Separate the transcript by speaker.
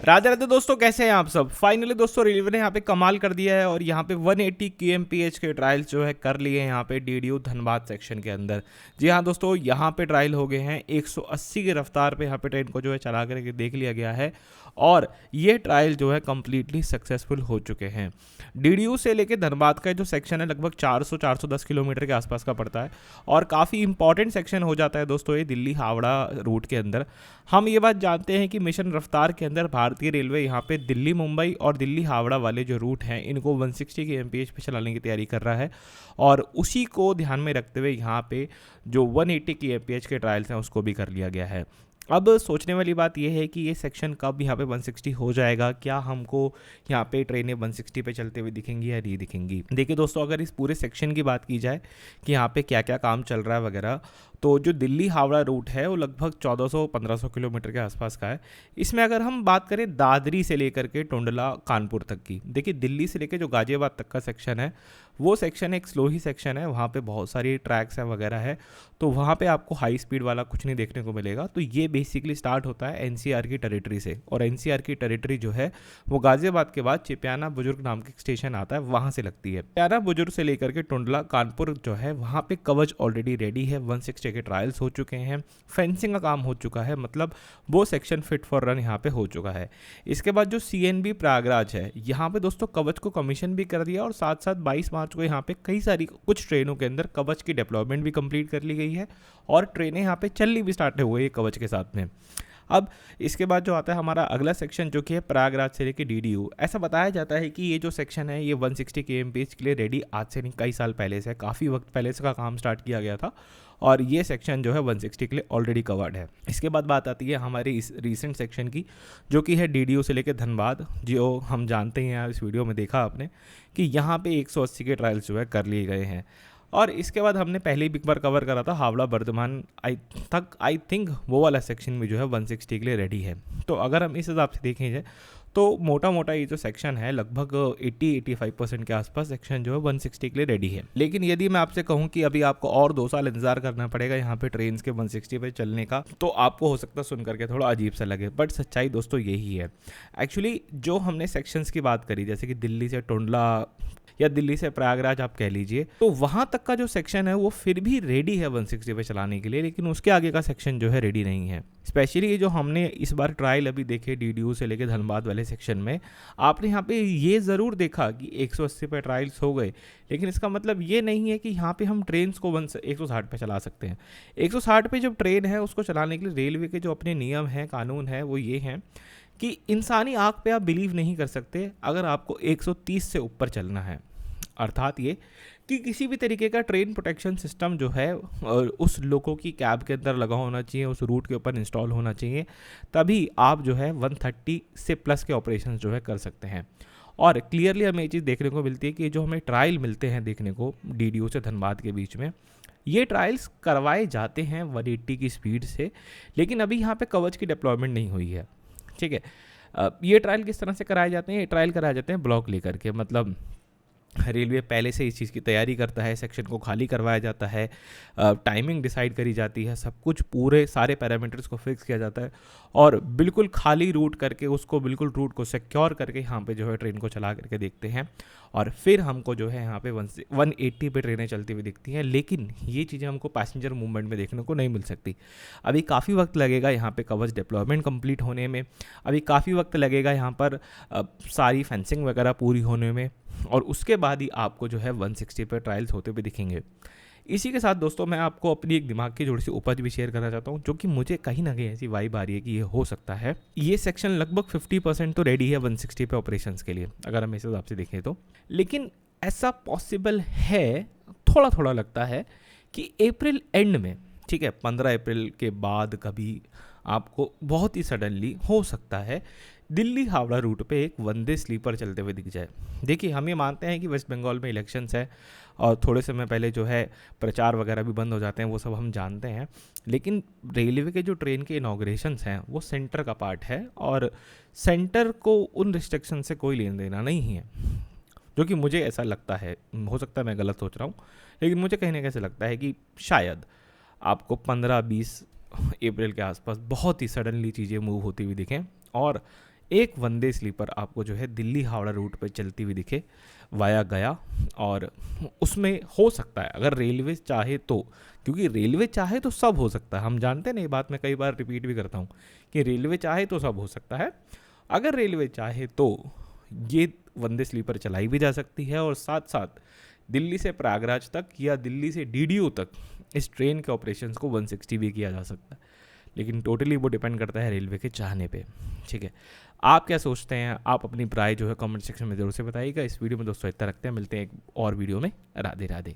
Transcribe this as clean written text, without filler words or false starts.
Speaker 1: राधे राधे दोस्तों, कैसे हैं आप सब। फाइनली दोस्तों रेलवे ने यहाँ पे कमाल कर दिया है और यहाँ पे 180 kmph के ट्रायल्स जो है कर लिए हैं यहाँ पे डीडीयू धनबाद सेक्शन के अंदर। जी हाँ दोस्तों, यहाँ पे ट्रायल हो गए हैं 180 की रफ्तार पे यहाँ पे ट्रेन को जो है चला करके देख लिया गया है और ये ट्रायल जो है कम्प्लीटली सक्सेसफुल हो चुके हैं। डीडीयू से लेके धनबाद का जो सेक्शन है लगभग 400-410 किलोमीटर के आसपास का पड़ता है और काफ़ी इंपॉर्टेंट सेक्शन हो जाता है दोस्तों ये दिल्ली हावड़ा रूट के अंदर। हम ये बात जानते हैं कि मिशन रफ्तार के अंदर भारतीय रेलवे यहाँ पे दिल्ली मुंबई और दिल्ली हावड़ा वाले जो रूट हैं इनको 160 kmph पे चलाने की तैयारी कर रहा है और उसी को ध्यान में रखते हुए यहाँ पे जो 180 kmph के ट्रायल्स हैं उसको भी कर लिया गया है। अब सोचने वाली बात यह है कि ये सेक्शन कब यहाँ पे 160 हो जाएगा, क्या हमको यहाँ पे ट्रेनें 160 पे चलते हुए दिखेंगी या नहीं दिखेंगी। देखिए दोस्तों, अगर इस पूरे सेक्शन की बात की जाए कि यहाँ पे क्या क्या काम चल रहा है वगैरह, तो जो दिल्ली हावड़ा रूट है वो लगभग 1400-1500 किलोमीटर के आसपास का है। इसमें अगर हम बात करें दादरी से लेकर के टुंडला कानपुर तक की, देखिए दिल्ली से लेकर जो गाजियाबाद तक का सेक्शन है वो सेक्शन एक स्लो ही सेक्शन है, वहाँ पे बहुत सारी ट्रैक्स है वगैरह है, तो वहाँ पे आपको हाई स्पीड वाला कुछ नहीं देखने को मिलेगा। तो ये बेसिकली स्टार्ट होता है एनसीआर की टेरिटरी से और एनसीआर की टेरिटरी जो है वो गाजियाबाद के बाद चिपियाना बुजुर्ग नाम का स्टेशन आता है, वहाँ से लगती है। चिपियाना बुजुर्ग से लेकर के टुंडला कानपुर जो है वहाँ पे कवच ऑलरेडी रेडी है, 160 के ट्रायल्स हो चुके हैं, फेंसिंग का काम हो चुका है, मतलब वो सेक्शन फिट फॉर रन यहाँ पे हो चुका है। इसके बाद जो सीएनबी प्रयागराज है यहाँ पे दोस्तों कवच को कमीशन भी कर दिया और साथ साथ 22 मार्च को यहाँ पे कई सारी कुछ ट्रेनों के अंदर कवच की डिप्लॉयमेंट भी कंप्लीट कर ली गई है और ट्रेनें यहाँ पे चलनी भी स्टार्ट हुई है कवच के साथ में। अब इसके बाद जो आता है हमारा अगला सेक्शन जो कि है प्रयागराज से लेकर डीडीयू। ऐसा बताया जाता है कि ये जो सेक्शन है ये 160 kmph के लिए रेडी आज से नहीं, कई साल पहले से, काफ़ी वक्त पहले से का काम स्टार्ट किया गया था और ये सेक्शन जो है 160 के लिए ऑलरेडी कवर्ड है। इसके बाद बात आती है हमारी इस रीसेंट सेक्शन की जो कि है डीडीयू से लेकर धनबाद, जो हम जानते हैं, इस वीडियो में देखा आपने कि यहाँ पे 180 के ट्रायल्स जो है कर लिए गए हैं। और इसके बाद हमने पहले ही एक बार कवर करा था हावड़ा बर्धमान आई थिंक वो वाला सेक्शन भी जो है 160 के लिए रेडी है। तो अगर हम इस हिसाब से देखें तो मोटा मोटा ये जो सेक्शन है लगभग 80-85% के आसपास सेक्शन जो है 160 के लिए रेडी है। लेकिन यदि मैं आपसे कहूँ कि अभी आपको और 2 साल इंतजार करना पड़ेगा यहाँ पे ट्रेन के 160 पे चलने का, तो आपको हो सकता है सुन करके थोड़ा अजीब सा लगे, बट सच्चाई दोस्तों यही है। एक्चुअली जो हमने सेक्शंस की बात करी, जैसे कि दिल्ली से टुंडला या दिल्ली से प्रयागराज आप कह लीजिए, तो वहाँ तक का जो सेक्शन है वो फिर भी रेडी है 160 पे चलाने के लिए, लेकिन उसके आगे का सेक्शन जो है रेडी नहीं है। स्पेशली जो हमने इस बार ट्रायल अभी देखे डीडीयू से लेकर धनबाद वाले सेक्शन में, आपने यहाँ पे ये ज़रूर देखा कि 180 पे ट्रायल्स हो गए, लेकिन इसका मतलब ये नहीं है कि यहाँ पे हम ट्रेन को 160 पे चला सकते हैं। 160 पे जब ट्रेन है उसको चलाने के लिए रेलवे के जो अपने नियम हैं, कानून है, वो ये हैं कि इंसानी आँख पे आप बिलीव नहीं कर सकते अगर आपको 130 से ऊपर चलना है। अर्थात ये कि किसी भी तरीके का ट्रेन प्रोटेक्शन सिस्टम जो है उस लोगों की कैब के अंदर लगा होना चाहिए, उस रूट के ऊपर इंस्टॉल होना चाहिए, तभी आप जो है 130 से प्लस के ऑपरेशन जो है कर सकते हैं। और क्लियरली हमें ये चीज़ देखने को मिलती है कि जो हमें ट्रायल मिलते हैं देखने को डीडीयू से धनबाद के बीच में, ये ट्रायल्स करवाए जाते हैं 180 की स्पीड से, लेकिन अभी यहाँ पे कवच की डिप्लॉयमेंट नहीं हुई है। ठीक है, ये ट्रायल किस तरह से कराए जाते हैं? ये ट्रायल कराए जाते हैं ब्लॉक लेकर के, मतलब रेलवे पहले से इस चीज़ की तैयारी करता है, सेक्शन को खाली करवाया जाता है, टाइमिंग डिसाइड करी जाती है, सब कुछ पूरे सारे पैरामीटर्स को फिक्स किया जाता है और बिल्कुल खाली रूट करके उसको बिल्कुल रूट को सिक्योर करके यहाँ पे जो है ट्रेन को चला करके देखते हैं और फिर हमको जो है यहाँ पे 180 पे ट्रेनें चलती हुई दिखती हैं। लेकिन ये चीज़ें हमको पैसेंजर मूवमेंट में देखने को नहीं मिल सकती। अभी काफ़ी वक्त लगेगा यहाँ पे कवच डिप्लॉयमेंट कंप्लीट होने में, अभी काफ़ी वक्त लगेगा यहाँ पर सारी फेंसिंग वगैरह पूरी होने में, और उसके बाद ही आपको जो है 160 पे ट्रायल्स होते हुए दिखेंगे। इसी के साथ दोस्तों मैं आपको अपनी एक दिमाग की थोड़ी सी उपज भी शेयर करना चाहता हूँ, जो कि मुझे कहीं ना कहीं ऐसी वाइब आ रही है कि ये हो सकता है। ये सेक्शन लगभग 50% तो रेडी है 160 पे ऑपरेशंस के लिए, अगर हम इस हिसाब से देखें तो। लेकिन ऐसा पॉसिबल है, थोड़ा थोड़ा लगता है कि अप्रैल एंड में, ठीक है, 15 अप्रैल के बाद कभी आपको बहुत ही सडनली हो सकता है दिल्ली हावड़ा रूट पे एक वंदे स्लीपर चलते हुए दिख जाए। देखिए, हम ये मानते हैं कि वेस्ट बंगाल में इलेक्शंस है और थोड़े समय पहले जो है प्रचार वगैरह भी बंद हो जाते हैं, वो सब हम जानते हैं, लेकिन रेलवे के जो ट्रेन के इनॉग्रेशंस हैं वो सेंटर का पार्ट है और सेंटर को उन रिस्ट्रिक्शन से कोई लेना देना नहीं है, जो कि मुझे ऐसा लगता है। हो सकता है मैं गलत सोच रहा हूँ, लेकिन मुझे कहीं ना कैसे लगता है कि शायद आपको 15-20 अप्रैल के आसपास बहुत ही सडनली चीज़ें मूव होती हुई दिखें और एक वंदे स्लीपर आपको जो है दिल्ली हावड़ा रूट पे चलती हुई दिखे वाया गया, और उसमें हो सकता है अगर रेलवे चाहे तो, क्योंकि रेलवे चाहे तो सब हो सकता है, हम जानते हैं ना, ये बात मैं कई बार रिपीट भी करता हूँ कि रेलवे चाहे तो सब हो सकता है। अगर रेलवे चाहे तो ये वंदे स्लीपर चलाई भी जा सकती है, और साथ साथ दिल्ली से प्रयागराज तक या दिल्ली से डीडीयू तक इस ट्रेन के ऑपरेशंस को 160 भी किया जा सकता है। लेकिन टोटली वो डिपेंड करता है रेलवे के चाहने पे। ठीक है, आप क्या सोचते हैं? आप अपनी राय जो है कमेंट सेक्शन में ज़रूर से बताइएगा। इस वीडियो में दोस्तों इतना रखते हैं, मिलते हैं एक और वीडियो में। राधे राधे।